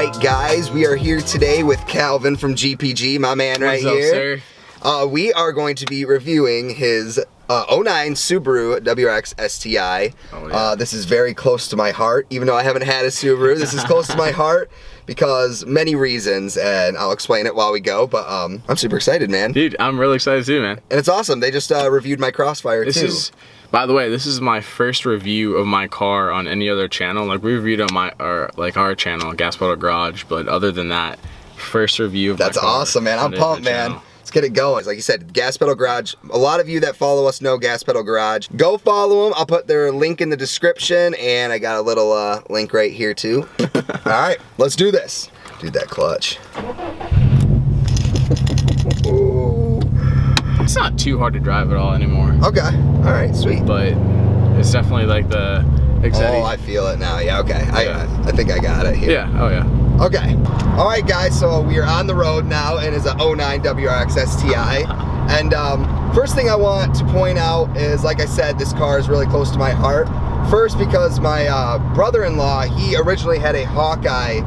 right, guys, we are here today with Calvin from GPG, my man right here. Sir? We are going to be reviewing his 09 Subaru WRX STI. Oh, yeah. This is very close to my heart, even though I haven't had a Subaru. This is close to my heart because many reasons, and I'll explain it while we go, but I'm super excited, man. Dude, I'm really excited too, man. And it's awesome. They just reviewed my Crossfire too. By the way, this is my first review of my car on any other channel. Like, we reviewed on our channel, Gas Pedal Garage, but other than that, first review of That's my car. Awesome, man. I'm pumped, man. Let's get it going. Like you said, Gas Pedal Garage. A lot of you that follow us know Gas Pedal Garage. Go follow them. I'll put their link in the description, and I got a little link right here too. All right, let's do this. Dude, that clutch. It's not too hard to drive at all anymore. Okay, all right, sweet. But it's definitely like the exciting. Oh, I feel it now. Yeah, okay. Yeah. I think I got it here. Yeah, oh yeah. Okay. All right, guys, so we are on the road now, and it's a 09 WRX STI. And first thing I want to point out is, like I said, this car is really close to my heart. First, because my brother-in-law, he originally had a Hawkeye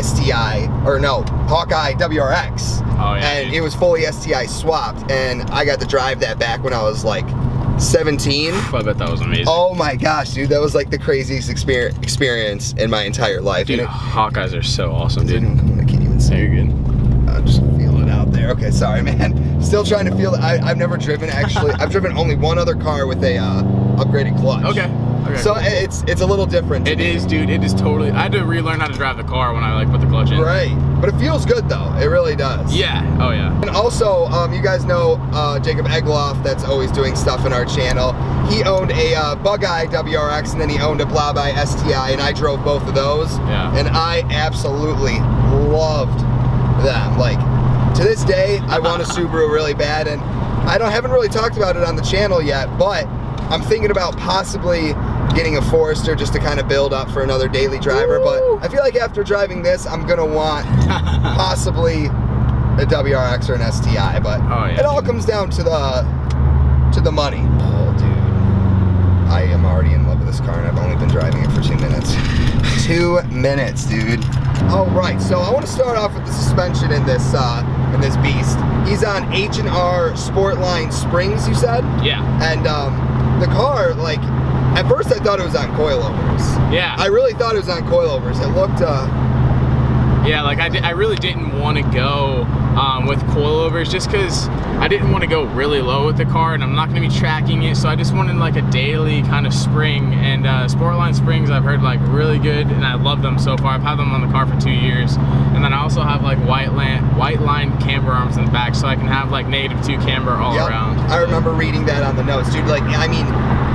STI, or no, Hawkeye WRX. Oh, yeah, and it was fully STI swapped, and I got to drive that back when I was like 17. I bet that was amazing. Oh my gosh, dude, that was like the craziest experience in my my life. Dude, Hawkeyes are so awesome, dude. I can't even say. You're good. I'm just feeling it out there. Okay, sorry, man. Still trying to feel it. I've never driven, actually. I've driven only one other car with a upgraded clutch. Okay. So it's a little different. It is, dude. It is totally. I had to relearn how to drive the car when I like put the clutch in. Right, but it feels good though. It really does. Yeah. Oh yeah. And also, you guys know Jacob Egloff, that's always doing stuff in our channel. He owned a Bug-Eye WRX, and then he owned a Blob-Eye STI, and I drove both of those. Yeah. And I absolutely loved them. Like, to this day, I want a Subaru really bad, and I haven't really talked about it on the channel yet, but I'm thinking about possibly getting a Forester just to kind of build up for another daily driver. Woo! But I feel like after driving this, I'm gonna want possibly a WRX or an STI. But it all comes down to the money. Oh, dude, I am already in love with this car, and I've only been driving it for 2 minutes. 2 minutes, dude. All right, so I want to start off with the suspension in this beast. He's on H&R Sportline springs, you said? Yeah. And the car, like, at first I thought it was on coilovers. Yeah. I really thought it was on coilovers. It looked, yeah, like I really didn't want to go with coilovers just because I didn't want to go really low with the car, and I'm not going to be tracking it, so I just wanted like a daily kind of spring. And Sportline springs, I've heard like really good, and I love them so far. I've had them on the car for 2 years, and then I also have like white line camber arms in the back, so I can have like -2 camber all around. I remember reading that on the notes, dude. Like, I mean,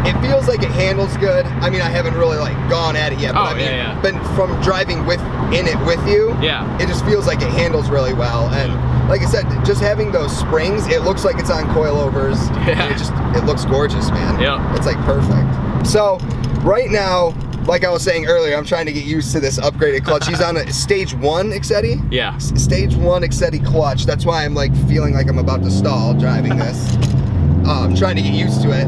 it feels like it handles good. I mean, I haven't really like gone at it yet, but I mean, but from driving in it with you, it just feels like it handles really well. And like I said, just having those springs, it looks like it's on coilovers. And it looks gorgeous, man. Yeah, it's like perfect. So right now, like I was saying earlier, I'm trying to get used to this upgraded clutch. He's on a stage 1 Excetti. Yeah. Stage 1 Excetti clutch. That's why I'm like feeling like I'm about to stall driving this. I'm trying to get used to it.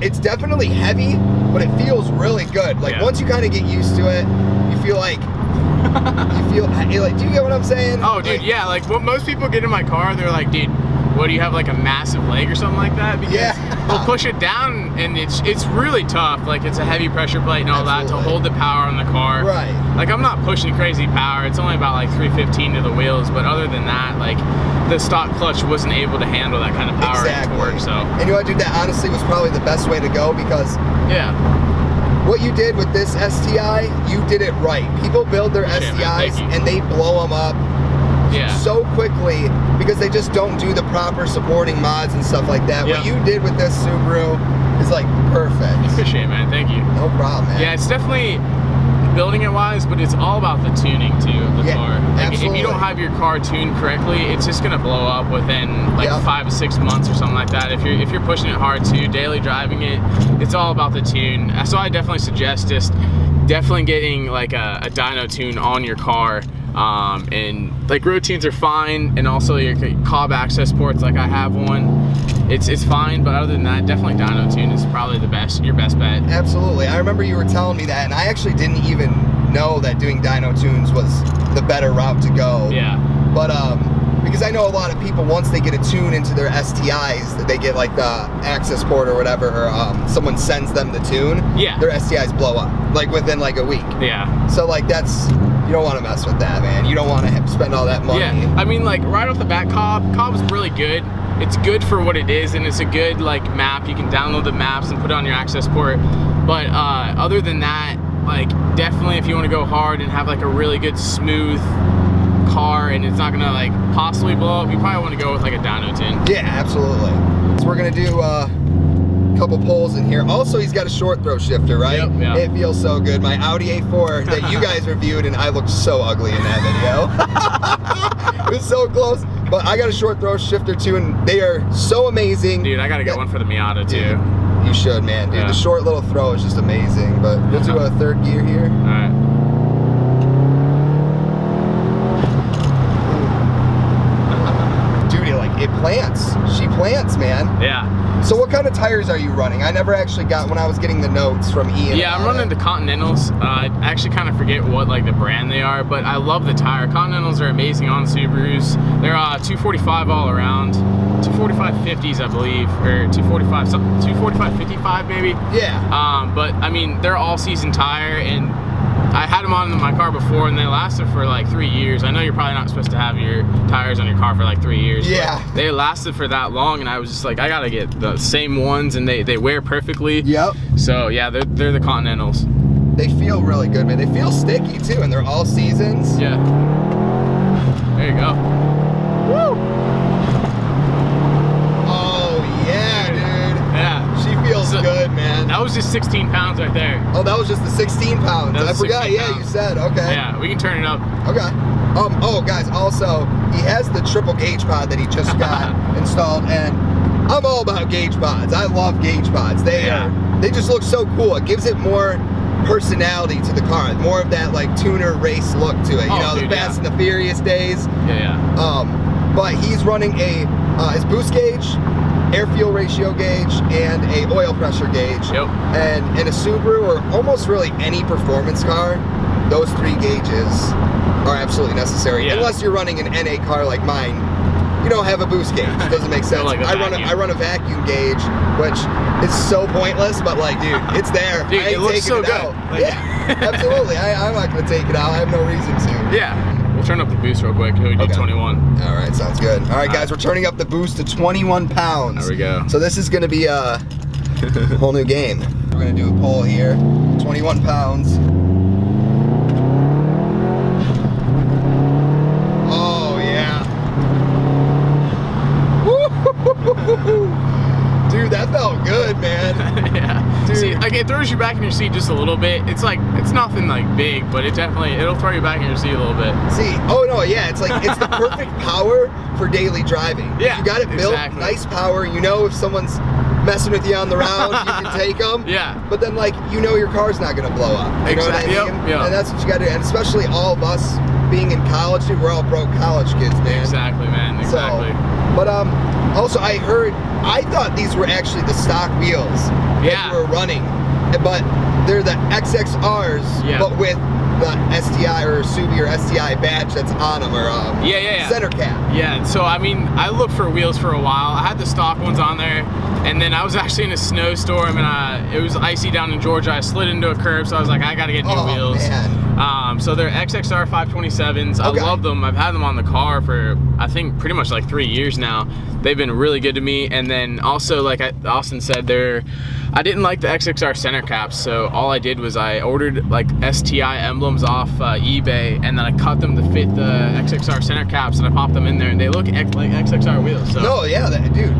It's definitely heavy, but it feels really good. Like once you kind of get used to it, you feel like do you get what I'm saying? Oh, dude, yeah. Like, what most people get in my car, they're like, dude, what, do you have like a massive leg or something like that? Because they'll push it down, and it's really tough. Like, it's a heavy pressure plate and all that to hold the power on the car. Right. Like, I'm not pushing crazy power. It's only about like 315 to the wheels, but other than that, like, the stock clutch wasn't able to handle that kind of power and torque. So. And you know what, dude? That honestly was probably the best way to go, because what you did with this STI, you did it right. People build their STIs and they blow them up so quickly because they just don't do the proper supporting mods and stuff like that. What you did with this Subaru is like perfect. Appreciate it, man. Thank you. No problem, man. Yeah, it's definitely building it wise, but it's all about the tuning too of the car. Like, if you don't have your car tuned correctly, it's just gonna blow up within like 5 to 6 months or something like that. If you're pushing it hard too, daily driving it, it's all about the tune. So I definitely suggest just definitely getting like a dyno tune on your car. And like road tunes are fine, and also your cob access ports, like I have one, it's fine, but other than that, definitely dyno tune is probably your best bet. Absolutely. I remember you were telling me that, and I actually didn't even know that doing dyno tunes was the better route to go. Yeah. But because I know a lot of people, once they get a tune into their STIs, that they get like the access port or whatever, or someone sends them the tune, yeah, their STIs blow up like within like a week. Yeah. So like that's, you don't want to mess with that, man. You don't want to spend all that money. Yeah. I mean, like right off the bat, Cobb's really good. It's good for what it is, and it's a good like map. You can download the maps and put it on your access port. But other than that, like definitely if you want to go hard and have like a really good smooth car and it's not gonna like possibly blow up, you probably want to go with like a dyno tune. Yeah, absolutely. So we're gonna do a couple pulls in here. Also, he's got a short throw shifter, right? Yep, yeah. It feels so good. My Audi A4 that you guys reviewed, and I looked so ugly in that video. It was so close. But I got a short throw shifter too, and they are so amazing. Dude, I gotta get one for the Miata too. Dude, you should, man. Dude, yeah. The short little throw is just amazing. But we'll do a third gear here. All right. It plants. She plants, man. Yeah. So what kind of tires are you running? I never actually got, when I was getting the notes from Ian. Yeah, I'm running the Continentals. I actually kind of forget what like the brand they are, but I love the tire. Continentals are amazing on Subarus. They're 245 all around, 245 50s I believe, or 245 55 maybe. Yeah. But I mean, they're all season tire, and I had them on my car before, and they lasted for like 3 years. I know you're probably not supposed to have your tires on your car for like 3 years. Yeah. But they lasted for that long, and I was just like, I gotta get the same ones, and they wear perfectly. Yep. So yeah, they're the Continentals. They feel really good, man. They feel sticky too, and they're all seasons. Yeah. There you go. Woo! Oh yeah, dude. Yeah. She feels good, man. That was just 16 pounds right there. Oh, that was just the 16 pounds. I forgot. Yeah, pounds. You said. Okay. Yeah, we can turn it up. Okay. Oh, guys, also, he has the triple gauge pod that he just got installed, and I'm all about gauge pods. I love gauge pods. They just look so cool. It gives it more personality to the car, more of that like tuner race look to it. You know, dude, the Fast and the Furious days. Yeah. But he's running his boost gauge, air fuel ratio gauge, and a oil pressure gauge. Yep. And in a Subaru or almost really any performance car, those 3 gauges are absolutely necessary. Yeah. Unless you're running an NA car like mine, you don't have a boost gauge. It doesn't make sense. Like I run a vacuum gauge, which is so pointless, but like, dude, it's there. Dude, I ain't it looks taking so it good. out. Like, yeah, absolutely. I'm not gonna take it out. I have no reason to. Yeah. We'll turn up the boost real quick. We do 21. All right, sounds good. All right, guys, we're turning up the boost to 21 pounds. There we go. So this is gonna be a whole new game. We're gonna do a pull here. 21 pounds. Oh yeah. Dude, that felt good, man. Yeah. Dude. See, like it throws you back in your seat just a little bit. It's like, it's nothing like big, but it'll throw you back in your seat a little bit. See, oh no, yeah, it's like, it's the perfect power for daily driving. Yeah, you got it built, exactly. Nice power. You know, if someone's messing with you on the road, you can take them. Yeah. But then, like, you know your car's not gonna blow up. You know what I mean? Yep. And that's what you gotta do. And especially all of us being in college, dude, we're all broke college kids, man. Exactly, man. Exactly. So, but also I thought these were actually the stock wheels that you were running, but they're the XXRs, but with the STI or Subi or STI badge that's on them, or center cap. Yeah, so I mean, I looked for wheels for a while. I had the stock ones on there, and then I was actually in a snowstorm, and it was icy down in Georgia. I slid into a curb, so I was like, I gotta get new wheels. Man. So they're XXR 527s. I love them. I've had them on the car for, I think, pretty much like 3 years now. They've been really good to me. And then also, like Austin said, I didn't like the XXR center caps, so all I did was I ordered like STI emblems off eBay, and then I cut them to fit the XXR center caps, and I popped them in there, and they look like XXR wheels. So. No, yeah, dude.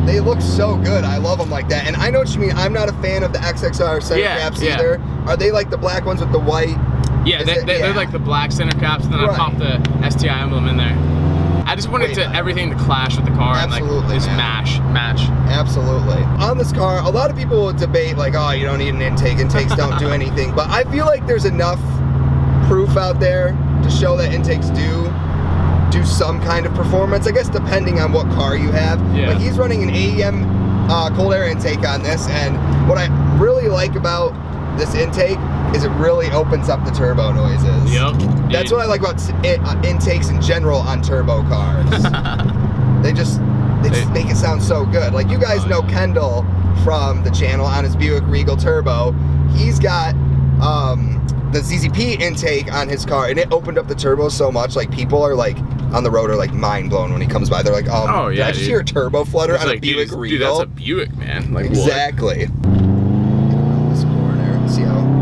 They look so good. I love them like that. And I know what you mean. I'm not a fan of the XXR center caps either. Are they like the black ones with the white? Yeah, they're like the black center caps, and then I popped the STI emblem in there. I just wanted everything to clash with the car. Absolutely, and like just match. Absolutely. On this car, a lot of people will debate like, oh, you don't need an intake. Intakes don't do anything. But I feel like there's enough proof out there to show that intakes do some kind of performance. I guess depending on what car you have. Yeah. Like he's running an AEM cold air intake on this, and what I really like about this intake is it really opens up the turbo noises. Yep. That's what I like about intakes in general on turbo cars. They just make it sound so good. Like you guys know Kendall from the channel on his Buick Regal Turbo. He's got the ZZP intake on his car, and it opened up the turbo so much. Like people are like on the road are like mind blown when he comes by. They're like, oh yeah, did I just hear a turbo flutter on a Buick Regal? Dude, that's a Buick, man. Like exactly. This corner, see how.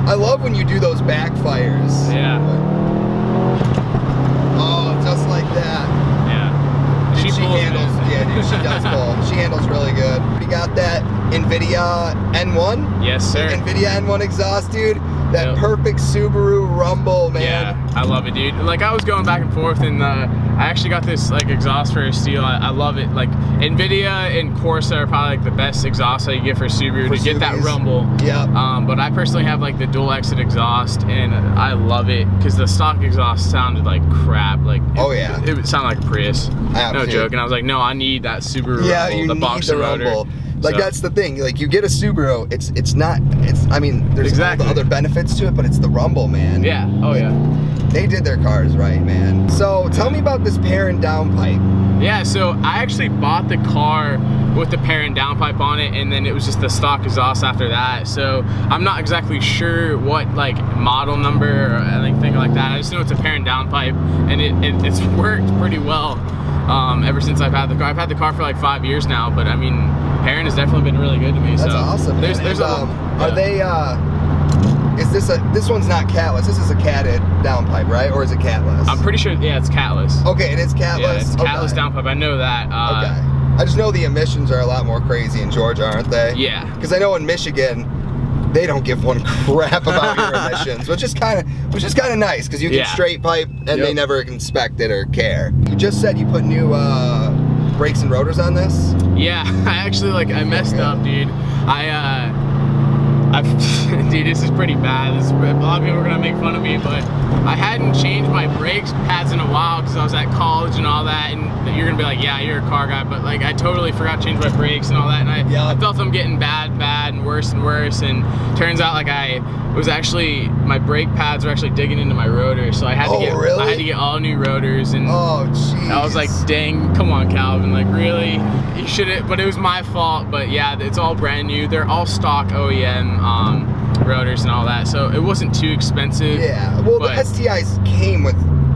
I love when you do those backfires. Yeah. Oh, just like that. Yeah. Dude, she handles. Man. Yeah, dude, she does pull. She handles really good. We got that NVIDIA N1. Yes, sir. The NVIDIA N1 exhaust, dude. That perfect Subaru rumble, man. Yeah, I love it, dude. Like I was going back and forth, and I actually got this like exhaust for a Steel. I love it. Like NVIDIA and Corsa are probably like the best exhaust that you get for Subaru to get that rumble. Yeah. But I personally have like the dual exit exhaust, and I love it because the stock exhaust sounded like crap. Like it would sound like a Prius. No joke. And I was like, no, I need that Subaru rumble, the boxer motor. Like that's the thing. Like you get a Subaru, I mean, there's all the other benefits to it, but it's the rumble, man. Yeah. Oh yeah. They did their cars right, man. So tell me about this parent downpipe. Yeah. So I actually bought the car with the parent downpipe on it, and then it was just the stock exhaust after that. So I'm not exactly sure what like model number or anything like that. I just know it's a parent downpipe, and it's worked pretty well ever since I've had the car. I've had the car for like 5 years now, but I mean, parent has definitely been really good to me. That's awesome. There's are they? This one's not catless. This is a catted downpipe, right? Or is it catless? I'm pretty sure. Yeah, it's catless. Okay, it is catless. Yeah, it's catless downpipe. I know that. Okay. I just know the emissions are a lot more crazy in Georgia, aren't they? Yeah. Because I know in Michigan, they don't give one crap about your emissions, which is kind of nice because you get straight pipe and they never inspect it or care. You just said you put new brakes and rotors on this? Yeah, I messed up, dude. Dude, this is pretty bad. A lot of people are gonna make fun of me, but I hadn't changed my brakes pads in a while because I was at college and all that, and you're gonna be like, yeah, you're a car guy, but like I totally forgot to change my brakes and all that, and I felt them getting bad and worse, and turns out like my brake pads were actually digging into my rotor, so I had to get all new rotors, and I was like, dang, come on, Calvin, like really, you shouldn't. But it was my fault. But yeah, it's all brand new. They're all stock OEM rotors and all that, so it wasn't too expensive. Yeah, well, the STIs came with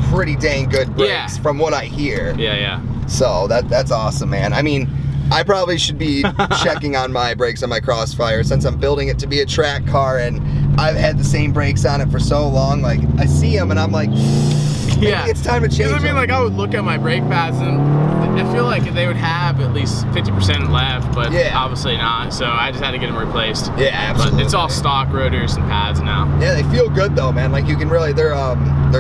pretty dang good brakes from what I hear. Yeah. So that's awesome, man. I mean, I probably should be checking on my brakes on my Crossfire since I'm building it to be a track car, and I've had the same brakes on it for so long. Like I see them and I'm like, it's time to change. I mean, like I would look at my brake pads and I feel like they would have at least 50% left, but obviously not. So I just had to get them replaced. Yeah, absolutely. But it's all stock rotors and pads now. Yeah, they feel good though, man. Like you can really, they're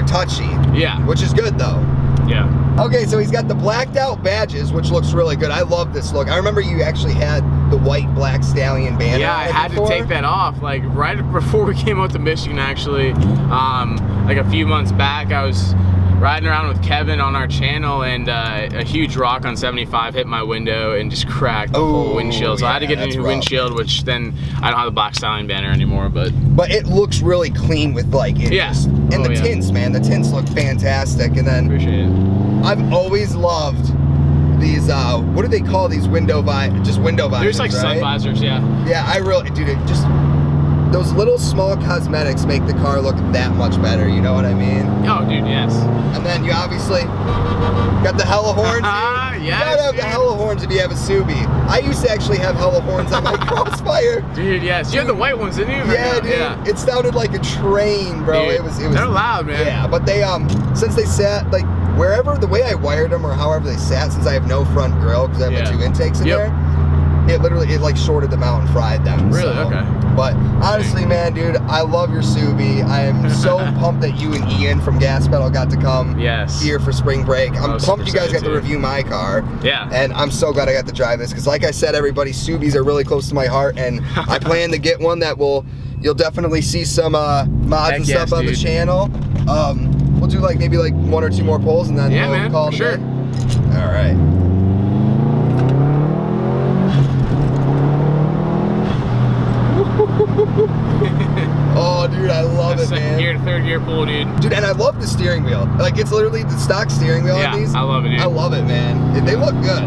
touchy. Yeah. Which is good though. Yeah. Okay, so he's got the blacked out badges, which looks really good. I love this look. I remember you actually had the white black stallion banner. Yeah, I had to take that off. Like right before we came out to Michigan, actually, like a few months back, I was riding around with Kevin on our channel, and a huge rock on 75 hit my window and just cracked the whole windshield. So I had to get a new windshield, which then I don't have the black stallion banner anymore. But it looks really clean with like it. And the tints, man. The tints look fantastic. And then appreciate it. I've always loved these. What do they call these window visors? There's like sun visors, Yeah, I really, dude. It just those little small cosmetics make the car look that much better. You know what I mean? Oh, dude, yes. And then you obviously got the hella horns. Yes, you gotta have the hella horns if you have a Subi. I used to actually have hella horns on my Crossfire. Dude, yes. You had the white ones, didn't you? Yeah, dude. Yeah. It sounded like a train, bro. Dude, it was. They're loud, man. Yeah, but they since they sat like wherever the way I wired them or however they sat, since I have no front grille because I have my 2 intakes in there. It like shorted them out and fried them. Really? Okay. But honestly, man, dude, I love your Subi. I am so pumped that you and Ian from Gas Pedal got to come here for spring break. I'm pumped you guys got to review my car. Yeah. And I'm so glad I got to drive this because like I said, everybody, Subis are really close to my heart, and I plan to get one that you'll definitely see some mods and stuff on the channel. We'll do like maybe like 1 or 2 more polls and then we'll call it a day. All right. Oh, dude, I love it, man. Second gear, third gear pull, dude. Dude, and I love the steering wheel. Like, it's literally the stock steering wheel on these. I love it, dude. I love it, man. They look good.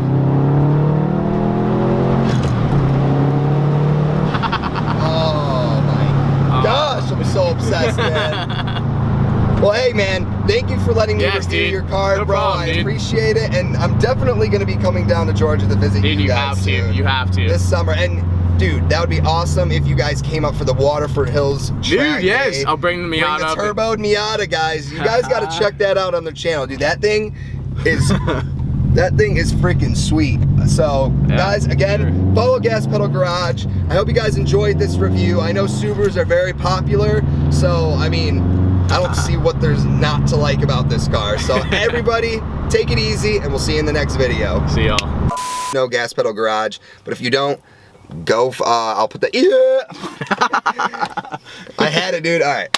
Oh, my gosh, I'm so obsessed, man. Well, hey, man, thank you for letting me review your car, no bro. problem, I dude. appreciate it, and I'm definitely going to be coming down to Georgia to visit you guys have soon. to. You have to. This summer. And, dude, that would be awesome if you guys came up for the Waterford Hills track. Dude, yes. Day. I'll bring the Miata up. Bring the turboed Miata, guys. You guys got to check that out on their channel, dude. That thing is... That thing is freaking sweet. So, guys, again, follow Gas Pedal Garage. I hope you guys enjoyed this review. I know Subarus are very popular, so, I mean, I don't see what there's not to like about this car. So, everybody, take it easy, and we'll see you in the next video. See y'all. No Gas Pedal Garage, but if you don't, go, I'll put the... I had it, dude. All right.